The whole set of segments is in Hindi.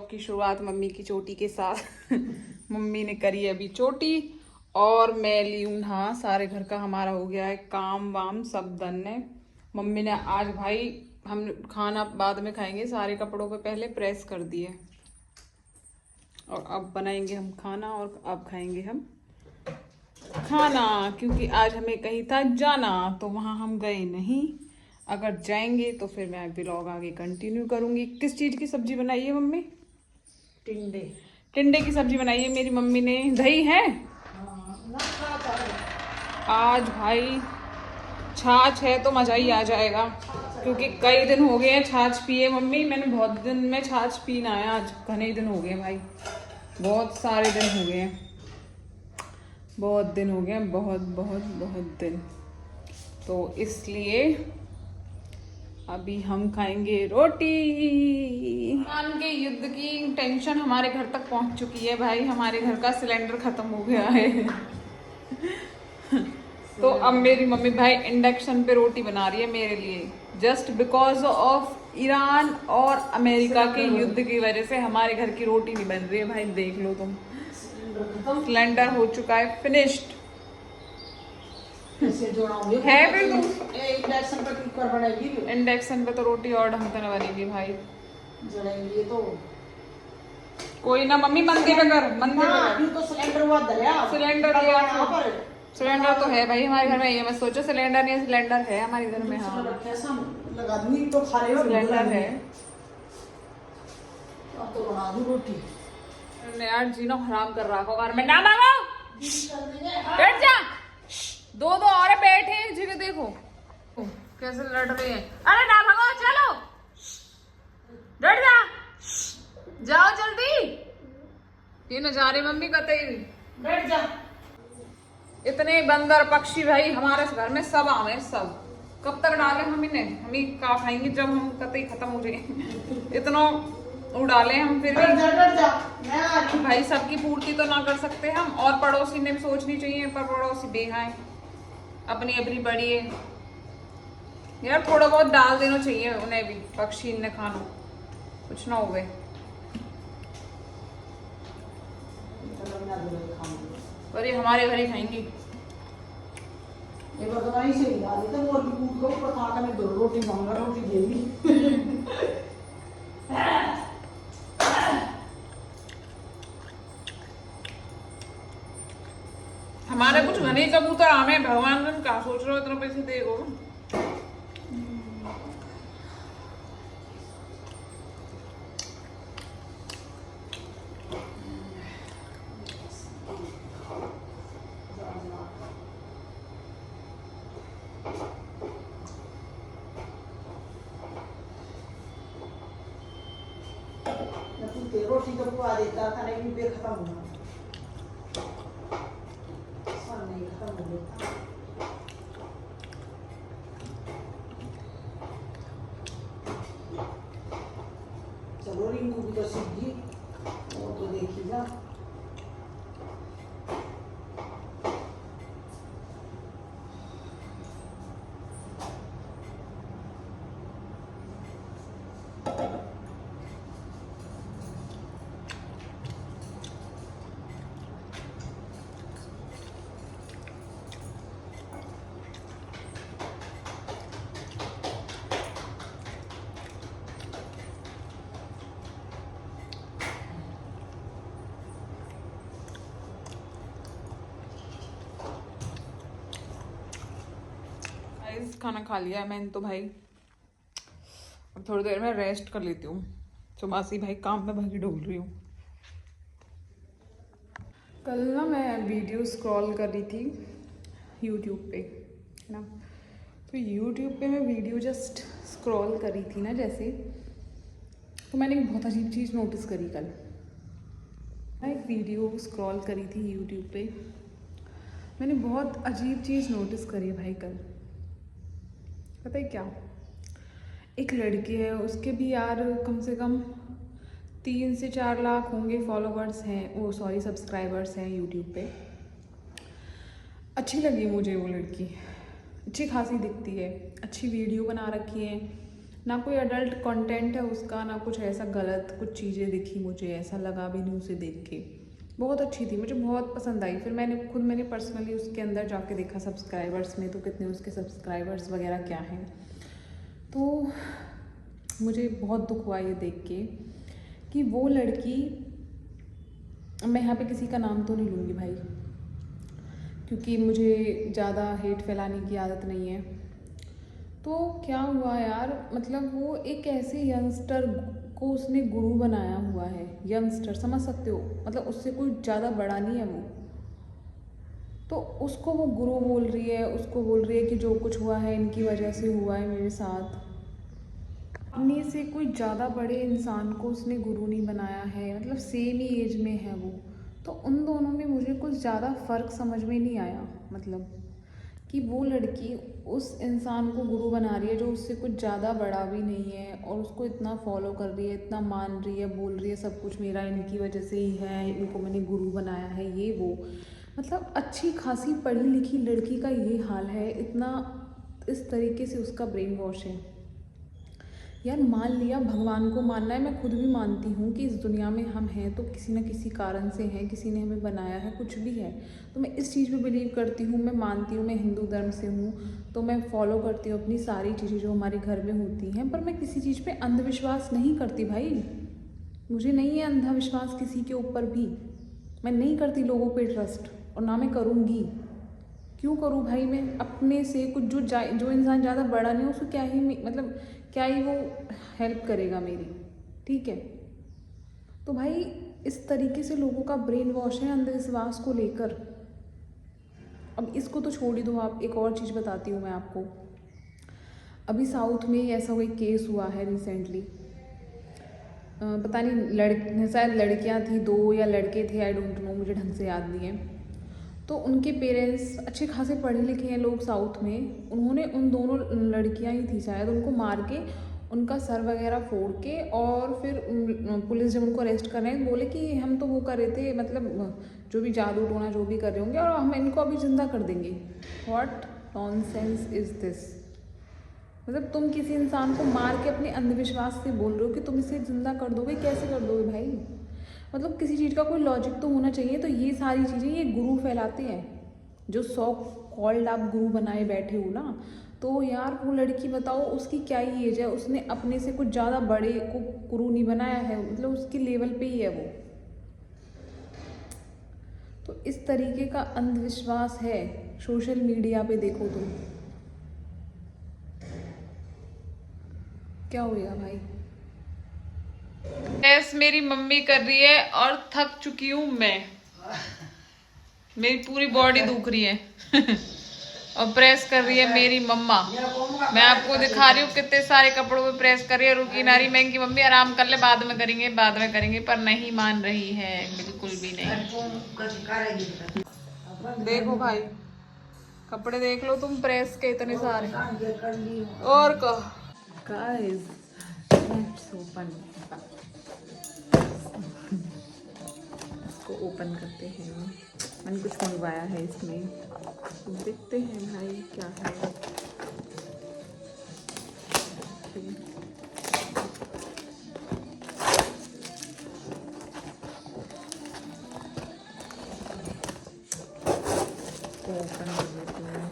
व्लॉग की शुरुआत मम्मी की चोटी के साथ। मम्मी ने करी है अभी चोटी और मैं ली हूँ नहा। सारे घर का हमारा हो गया है काम वाम सब डन है। मम्मी ने आज भाई हम खाना बाद में खाएंगे, सारे कपड़ों पे पहले प्रेस कर दिए और अब बनाएंगे हम खाना और अब खाएंगे हम खाना, क्योंकि आज हमें कहीं था जाना तो वहाँ हम गए नहीं। अगर जाएंगे तो फिर मैं व्लॉग आगे कंटिन्यू करूंगी। किस चीज़ की सब्जी बनाई है मम्मी? टिंडे। टिंडे की सब्जी बनाई है मेरी मम्मी ने। दही है आज भाई, छाछ है तो मज़ा ही आ जाएगा, क्योंकि कई दिन हो गए हैं छाछ पिए मम्मी। मैंने बहुत दिन में छाछ पीना है, आज घने दिन हो गए भाई, बहुत सारे दिन हो गए हैं, बहुत दिन हो गए, बहुत बहुत बहुत दिन। तो इसलिए अभी हम खाएंगे रोटी। खान के युद्ध की टेंशन हमारे घर तक पहुंच चुकी है भाई। हमारे घर का सिलेंडर खत्म हो गया है। तो अब मेरी मम्मी भाई इंडक्शन पे रोटी बना रही है मेरे लिए, जस्ट बिकॉज ऑफ ईरान और अमेरिका के युद्ध की वजह से हमारे घर की रोटी नहीं बन रही है भाई। देख लो तुम, सिलेंडर हो चुका है फिनिश्ड है। फिर तुम इंडक्शन पर कुकर बनाएगी, इंडक्शन पे तो रोटी और ढंग से न बनेगी भाई। जलाएंगे तो कोई ना मम्मी, मंदिर पे कर, मंदिर पे कर। तो सिलेंडर हुआ दरिया सिलेंडर लिया पर सिलेंडर तो है भाई हमारे घर में। ये मैं सोचो सिलेंडर नहीं है, सिलेंडर है हमारे घर में। हाँ लगा दूंगी तो खा रहे हो, सिलेंडर है। अब तो बना दूं रोटी। यार जीना हराम कर रहा हो घर में, ना मांगो, बैठ जा। दो दो और बैठे हैं जगह, देखो कैसे लड़ रहे हैं। अरे ना भागो, चलो बैठ जा, जाओ जल्दी। ये न जा रही मम्मी कतई, बैठ जा। इतने बंदर पक्षी भाई हमारे घर में सब आवे सब। कब तक डाले हम इन्हें, हम ही का खाएंगे जब हम कतई खत्म हो जाए। इतना उड़ाले हम फिर भी भाई सबकी पूर्ति तो ना कर सकते हम। और पड़ोसी ने भी सोचनी चाहिए, पर पड़ोसी बेहा है, अपनी अपनी बड़ी है यार। थोड़ा बहुत डाल देना चाहिए उन्हें भी, पक्षी ने खाना कुछ ना हो गए। पर ये हमारे घर ही खाएंगी। ये बदमाई से ही डाली तो वो कूद को ऊपर खा के दो रोटी मांगा, रोटी देगी। हमारे कुछ घने कबूतर आमे, भगवान तुम क्या सोच रहे हो इतना पैसे देगो। रोटी तो पुआ देता था, नहीं भी खत्म हुआ, नहीं खत्म हो गया। चलो रिंकू भी तो सीख गई, वो तो देखी जा। खाना खा लिया है मैंने तो भाई, अब थोड़ी देर में रेस्ट कर लेती हूँ। सुबह से भाई काम में भागी डोल रही हूँ। कल ना मैं वीडियो स्क्रॉल कर रही थी यूट्यूब पे, है ना। तो यूट्यूब पे मैं वीडियो जस्ट स्क्रॉल कर रही थी ना जैसे, तो मैंने एक बहुत अजीब चीज़ नोटिस करी कल। मैं एक वीडियो स्क्रॉल करी थी यूट्यूब पे, मैंने बहुत अजीब चीज़ नोटिस करी भाई कल। पता है क्या? एक लड़की है, उसके भी यार कम से कम 3 से 4 लाख होंगे फॉलोवर्स हैं, वो सॉरी सब्सक्राइबर्स हैं यूट्यूब पे। अच्छी लगी मुझे वो लड़की, अच्छी खासी दिखती है, अच्छी वीडियो बना रखी है, ना कोई अडल्ट कंटेंट है उसका, ना कुछ ऐसा गलत कुछ चीज़ें दिखी मुझे, ऐसा लगा भी नहीं उसे देख के। बहुत अच्छी थी, मुझे बहुत पसंद आई। फिर मैंने पर्सनली उसके अंदर जाके देखा सब्सक्राइबर्स में, तो कितने उसके सब्सक्राइबर्स वगैरह क्या हैं। तो मुझे बहुत दुख हुआ ये देख के कि वो लड़की, मैं यहाँ पे किसी का नाम तो नहीं लूँगी भाई, क्योंकि मुझे ज़्यादा हेट फैलाने की आदत नहीं है। तो क्या हुआ यार, मतलब वो एक ऐसे यंगस्टर को उसने गुरु बनाया हुआ है। यंगस्टर, समझ सकते हो, मतलब उससे कोई ज़्यादा बड़ा नहीं है वो। तो उसको वो गुरु बोल रही है, उसको बोल रही है कि जो कुछ हुआ है इनकी वजह से हुआ है मेरे साथ। अपने से कोई ज़्यादा बड़े इंसान को उसने गुरु नहीं बनाया है, मतलब सेम ही एज में है वो। तो उन दोनों में मुझे कुछ ज़्यादा फ़र्क समझ में नहीं आया, मतलब कि वो लड़की उस इंसान को गुरु बना रही है जो उससे कुछ ज़्यादा बड़ा भी नहीं है, और उसको इतना फॉलो कर रही है, इतना मान रही है, बोल रही है सब कुछ मेरा इनकी वजह से ही है, इनको मैंने गुरु बनाया है, ये वो। मतलब अच्छी खासी पढ़ी लिखी लड़की का ये हाल है, इतना इस तरीके से उसका ब्रेन वॉश है। यार मान लिया, भगवान को मानना है, मैं खुद भी मानती हूँ कि इस दुनिया में हम हैं तो किसी न किसी कारण से हैं, किसी ने हमें बनाया है, कुछ भी है। तो मैं इस चीज़ में बिलीव करती हूँ, मैं मानती हूँ, मैं हिंदू धर्म से हूँ, तो मैं फॉलो करती हूँ अपनी सारी चीज़ें जो हमारे घर में होती हैं। पर मैं किसी चीज़ पे अंधविश्वास नहीं करती भाई, मुझे नहीं है अंधविश्वास किसी के ऊपर भी। मैं नहीं करती लोगों पे ट्रस्ट, और ना मैं करूँगी। क्यों करूँ भाई, मैं अपने से कुछ जो इंसान ज़्यादा बड़ा नहीं हो उसको क्या ही मतलब क्या ही वो हेल्प करेगा मेरी, ठीक है। तो भाई इस तरीके से लोगों का ब्रेन वॉश है अंधविश्वास को लेकर। अब इसको तो छोड़ ही दो आप, एक और चीज़ बताती हूँ मैं आपको। अभी साउथ में ऐसा कोई केस हुआ है रिसेंटली, पता नहीं शायद लड़कियाँ थी 2 या लड़के थे, आई डोंट नो, मुझे ढंग से याद नहीं है। तो उनके पेरेंट्स अच्छे खासे पढ़े लिखे हैं लोग साउथ में, उन्होंने उन दोनों लड़कियां ही थी शायद, उनको मार के उनका सर वगैरह फोड़ के, और फिर पुलिस जब उनको अरेस्ट कर रहे हैं बोले कि हम तो वो कर रहे थे, मतलब जो भी जादू टोना जो भी कर रहे होंगे, और हम इनको अभी जिंदा कर देंगे। What nonsense is this. मतलब तुम किसी इंसान को मार के अपने अंधविश्वास से बोल रहे हो कि तुम इसे जिंदा कर दोगे, कैसे कर दोगे भाई। मतलब किसी चीज़ का कोई लॉजिक तो होना चाहिए। तो ये सारी चीज़ें ये गुरु फैलाते हैं, जो सो कॉल्ड आप गुरु बनाए बैठे हो ना। तो यार वो लड़की बताओ उसकी क्या ही एज है, उसने अपने से कुछ ज़्यादा बड़े को गुरु नहीं बनाया है, मतलब उसकी लेवल पे ही है वो। तो इस तरीके का अंधविश्वास है सोशल मीडिया पे, देखो तुम क्या होएगा भाई। प्रेस मेरी मम्मी कर रही है और थक चुकी हूँ मैं, मेरी पूरी बॉडी दुख रही है और प्रेस कर रही है मेरी मम्मा। मैं आपको दिखा रही हूँ कितने सारे कपड़ों पे प्रेस कर रही है। रुकी नारी मैं की मम्मी आराम कर ले, बाद में करेंगे बाद में करेंगे, पर नहीं मान रही है बिल्कुल भी नहीं। देखो भाई कपड़े देख लो तुम, प्रेस के इतने सारे। और गाइस लेट्स ओपन, इसको ओपन करते हैं। मैंने कुछ मंगवाया है इसमें, तो देखते हैं भाई क्या है। ओपन कर देते हैं।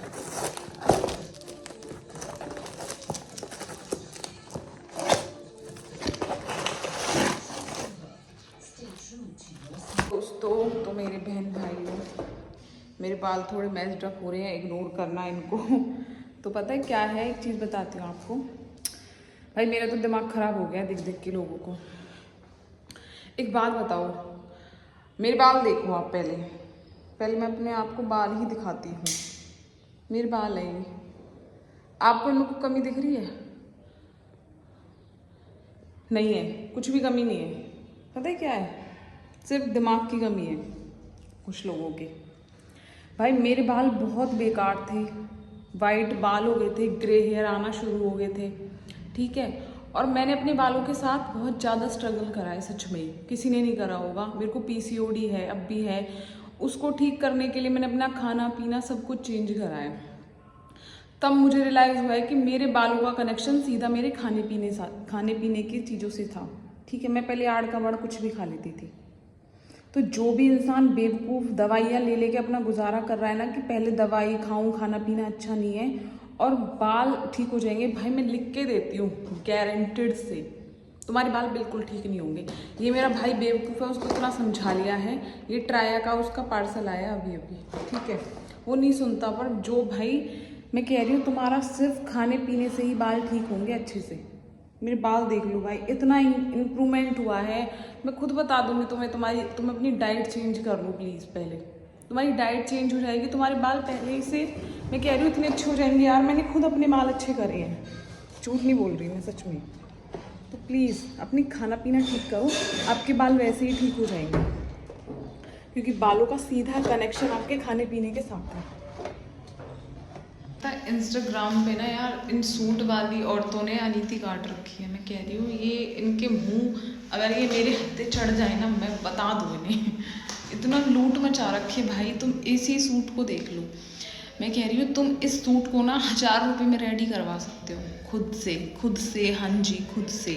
दोस्तों तो मेरे बहन भाइयों, मेरे बाल थोड़े मैस्ड अप हो रहे हैं, इग्नोर करना इनको। तो पता है क्या है, एक चीज़ बताती हूँ आपको भाई, मेरा तो दिमाग ख़राब हो गया दिख देख के लोगों को। एक बात बताओ, मेरे बाल देखो आप, पहले मैं अपने आप को बाल ही दिखाती हूँ। मेरे बाल है ये, आपको इनमें कोई कमी दिख रही है? नहीं है, कुछ भी कमी नहीं है। पता है क्या है, सिर्फ दिमाग की कमी है कुछ लोगों के। भाई मेरे बाल बहुत बेकार थे, वाइट बाल हो गए थे, ग्रे हेयर आना शुरू हो गए थे, ठीक है। और मैंने अपने बालों के साथ बहुत ज़्यादा स्ट्रगल करा है, सच में किसी ने नहीं करा होगा। मेरे को PCOD है, अब भी है। उसको ठीक करने के लिए मैंने अपना खाना पीना सब कुछ चेंज करा है। तब मुझे रियलाइज़ हुआ है कि मेरे बालों का कनेक्शन सीधा मेरे खाने पीने की चीज़ों से था। ठीक है, मैं पहले आड़ कबाड़ कुछ भी खा लेती थी। तो जो भी इंसान बेवकूफ़ दवाइयाँ ले लेके अपना गुजारा कर रहा है ना कि पहले दवाई खाऊं, खाना पीना अच्छा नहीं है और बाल ठीक हो जाएंगे, भाई मैं लिख के देती हूँ गारंटेड से तुम्हारे बाल बिल्कुल ठीक नहीं होंगे। ये मेरा भाई बेवकूफ़ है, उसको इतना समझा लिया है। ये ट्राया का उसका पार्सल आया अभी अभी, ठीक है, वो नहीं सुनता। पर जो भाई मैं कह रही हूँ तुम्हारा सिर्फ खाने पीने से ही बाल ठीक होंगे अच्छे से। मेरे बाल देख लो भाई, इतना इम्प्रूवमेंट हुआ है। मैं खुद बता दूँगी तुम्हें, तुम अपनी डाइट चेंज कर लो प्लीज़। पहले तुम्हारी डाइट चेंज हो जाएगी, तुम्हारे बाल पहले ही से मैं कह रही हूँ इतने अच्छे हो जाएंगे यार। मैंने खुद अपने बाल अच्छे करे हैं, झूठ नहीं बोल रही मैं, सच में। तो प्लीज़ अपनी खाना पीना ठीक करो, आपके बाल वैसे ही ठीक हो जाएंगे, क्योंकि बालों का सीधा कनेक्शन आपके खाने पीने के साथ है। इंस्टाग्राम पे ना यार इन सूट वाली औरतों ने अनीति काट रखी है। मैं कह रही हूँ ये इनके मुंह अगर ये मेरे हत्थे चढ़ जाए ना, मैं बता दूँ इन्हें। इतना लूट मचा रखी है भाई। तुम इसी सूट को देख लो, मैं कह रही हूँ तुम इस सूट को ना 1000 रुपये में रेडी करवा सकते हो खुद से, हाँ जी खुद से।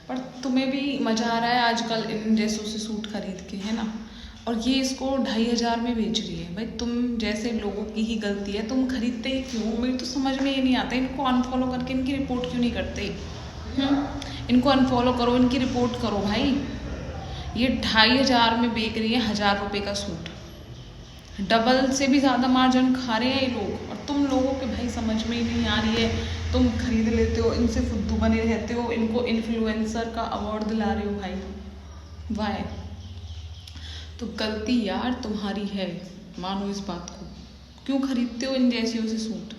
पर तुम्हें भी मज़ा आ रहा है आजकल इन जैसों से सूट खरीद के, है ना। और ये इसको 2500 में बेच रही है। भाई तुम जैसे लोगों की ही गलती है, तुम खरीदते ही क्यों? मेरी तो समझ में ये नहीं आता, इनको अनफॉलो करके इनकी रिपोर्ट क्यों नहीं करते? इनको अनफॉलो करो, इनकी रिपोर्ट करो भाई। ये 2500 में बेच रही है 1000 रुपये का सूट। डबल से भी ज़्यादा मार्जिन खा रहे हैं ये लोग, और तुम लोगों के भाई समझ में ही नहीं आ रही है। तुम खरीद लेते हो, इनसे फुद्दू बने रहते हो, इनको इन्फ्लुएंसर का अवार्ड दिला रहे हो भाई। वाह, तो गलती यार तुम्हारी है, मानो इस बात को। क्यों खरीदते हो इन जैसियों से सूट?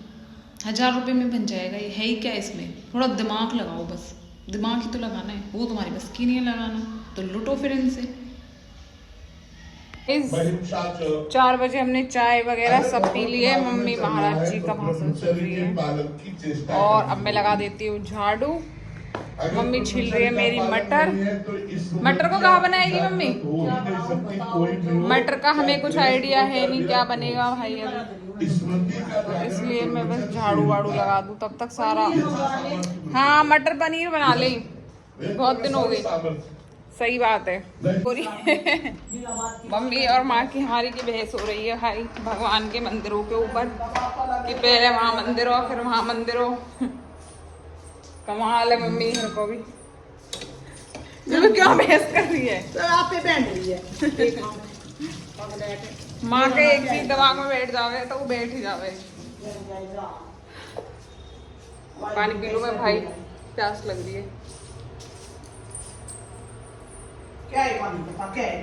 1000 रुपये में बन जाएगा, ये है ही क्या इसमें? थोड़ा दिमाग लगाओ, बस दिमाग ही तो लगाना है, वो तुम्हारी बस की नहीं है लगाना, तो लुटो फिर इनसे। इस 4 बजे हमने चाय वगैरह सब पी लिए। मम्मी महाराज जी का भाषण सुन रही है और अब मैं लगा देती हूँ झाड़ू। मम्मी छिल रही है मेरी मटर। मटर को कहाँ बनाएगी मम्मी? मटर का हमें कुछ आइडिया है नहीं क्या बनेगा भाई अभी, तो इसलिए मैं बस झाड़ू वाड़ू लगा दूँ तब तक सारा। हाँ मटर पनीर बना ले, बहुत दिन हो गए। सही बात है। मम्मी और माँ की हमारी की बहस हो रही है भाई भगवान के मंदिरों के ऊपर, कि पहले वहाँ मंदिर हो फिर वहाँ मंदिर हो। कमाल है मम्मी को भी, तो क्या बहस कर रही है? तो आप पे बैठ रही है। माँ के एक चीज दिमाग में बैठ जावे तो वो बैठ ही जावे। पानी पी लो मैं भाई, प्यास लग रही है। क्या है पानी? क्या है?